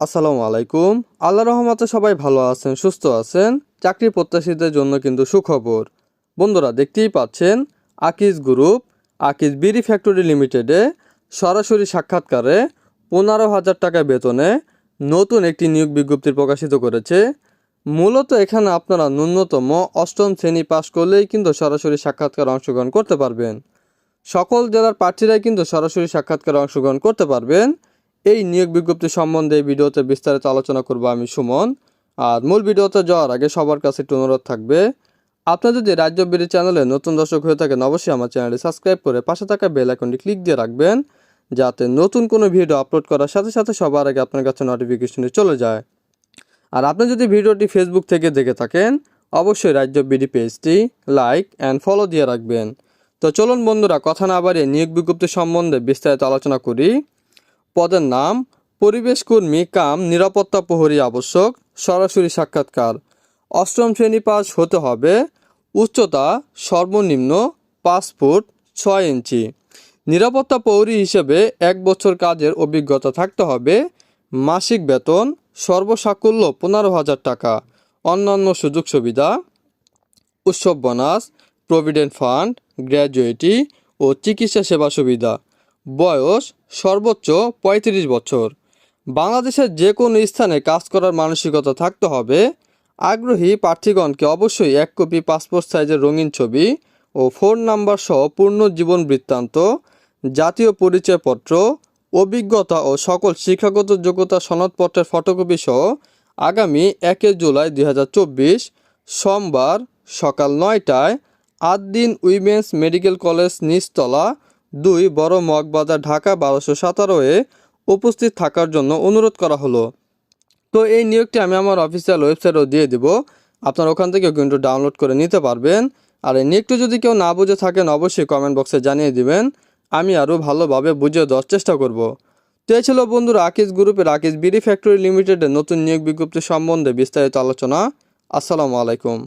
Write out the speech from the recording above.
আসসালামু আলাইকুম। আল্লাহর রহমতে সবাই ভালো আছেন, সুস্থ আছেন। চাকরি প্রত্যাশীদের জন্য কিন্তু সুখবর। বন্ধুরা, দেখতেই পাচ্ছেন আকিজ গ্রুপ, আকিজ বিড়ি ফ্যাক্টরি লিমিটেডে সরাসরি সাক্ষাৎকারে 15,000 টাকা বেতনে নতুন একটি নিয়োগ বিজ্ঞপ্তি প্রকাশিত করেছে। মূলত এখানে আপনারা ন্যূনতম 8ম শ্রেণী পাশ করলেই কিন্তু সরাসরি সাক্ষাৎকারে অংশগ্রহণ করতে পারবেন। সকল জেলার প্রার্থীরাই কিন্তু সরাসরি সাক্ষাৎকারে অংশগ্রহণ করতে পারবেন। এই নিয়োগ বিজ্ঞপ্তি সম্বন্ধে এই ভিডিওতে বিস্তারিত আলোচনা করব আমি সুমন। আর মূল ভিডিওতে যাওয়ার আগে সবার কাছে একটু অনুরোধ থাকবে, আপনারা যদি রাজ্য বিডি চ্যানেলে নতুন দর্শক হয়ে থাকেন অবশ্যই আমার চ্যানেলটি সাবস্ক্রাইব করে পাশে থাকা বেল আইকনটি ক্লিক দিয়ে রাখবেন, যাতে নতুন কোনো ভিডিও আপলোড করার সাথে সাথে সবার আগে আপনার কাছে নোটিফিকেশনটি চলে যায়। আর আপনি যদি ভিডিওটি ফেসবুক থেকে দেখে থাকেন অবশ্যই রাজ্য বিডি পেজটি লাইক অ্যান্ড ফলো দিয়ে রাখবেন। তো চলুন বন্ধুরা, কথা না বাড়িয়ে নিয়োগ বিজ্ঞপ্তি সম্বন্ধে বিস্তারিত আলোচনা করি। পদের নাম পরিবেশ কর্মী কাম নিরাপত্তা প্রহরী আবশ্যক, সরাসরি সাক্ষাৎকার। 8ম শ্রেণী পাস হতে হবে, উচ্চতা সর্বনিম্ন 5 ফুট 6 ইঞ্চি। নিরাপত্তা প্রহরী হিসেবে 1 বছর কাজের অভিজ্ঞতা থাকতে হবে। মাসিক বেতন সর্বসাকুল্য 15,000 টাকা। অন্যান্য সুযোগ সুবিধা: উৎসব বোনাস, প্রভিডেন্ট ফান্ড, গ্র্যাজুয়েটি ও চিকিৎসা সেবা সুবিধা। বয়স সর্বোচ্চ 35 বছর। বাংলাদেশের যে কোনো স্থানে কাজ করার মানসিকতা থাকতে হবে। আগ্রহী প্রার্থীগণকে অবশ্যই 1 কপি পাসপোর্ট সাইজের রঙিন ছবি ও ফোন নাম্বার সহ পূর্ণ জীবন বৃত্তান্ত, জাতীয় পরিচয়পত্র, অভিজ্ঞতা ও সকল শিক্ষাগত যোগ্যতা সনদপত্রের ফটোকপি সহ আগামী 1 জুলাই 2024 সোমবার সকাল 9টায় আদ্দিন উইমেন্স মেডিকেল কলেজ নিচতলা 2 বড় মগবাজার ঢাকা 1217-এ উপস্থিত থাকার জন্য অনুরোধ করা হলো। তো এই নিয়োগটি আমি আমার অফিসিয়াল ওয়েবসাইটও দিয়ে দিব, আপনারা ওখান থেকে কিন্তু ডাউনলোড করে নিতে পারবেন। আর এই নিয়োগটি যদি কেউ না বুঝে থাকেন অবশ্যই কমেন্ট বক্সে জানিয়ে দিবেন, আমি আরও ভালোভাবে বুঝিয়ে দেওয়ার চেষ্টা করব। তো এই ছিল বন্ধুরা আকিজ গ্রুপের আকিজ বিড়ি ফ্যাক্টরি লিমিটেডের নতুন নিয়োগ বিজ্ঞপ্তি সম্বন্ধে বিস্তারিত আলোচনা। আসসালামু আলাইকুম।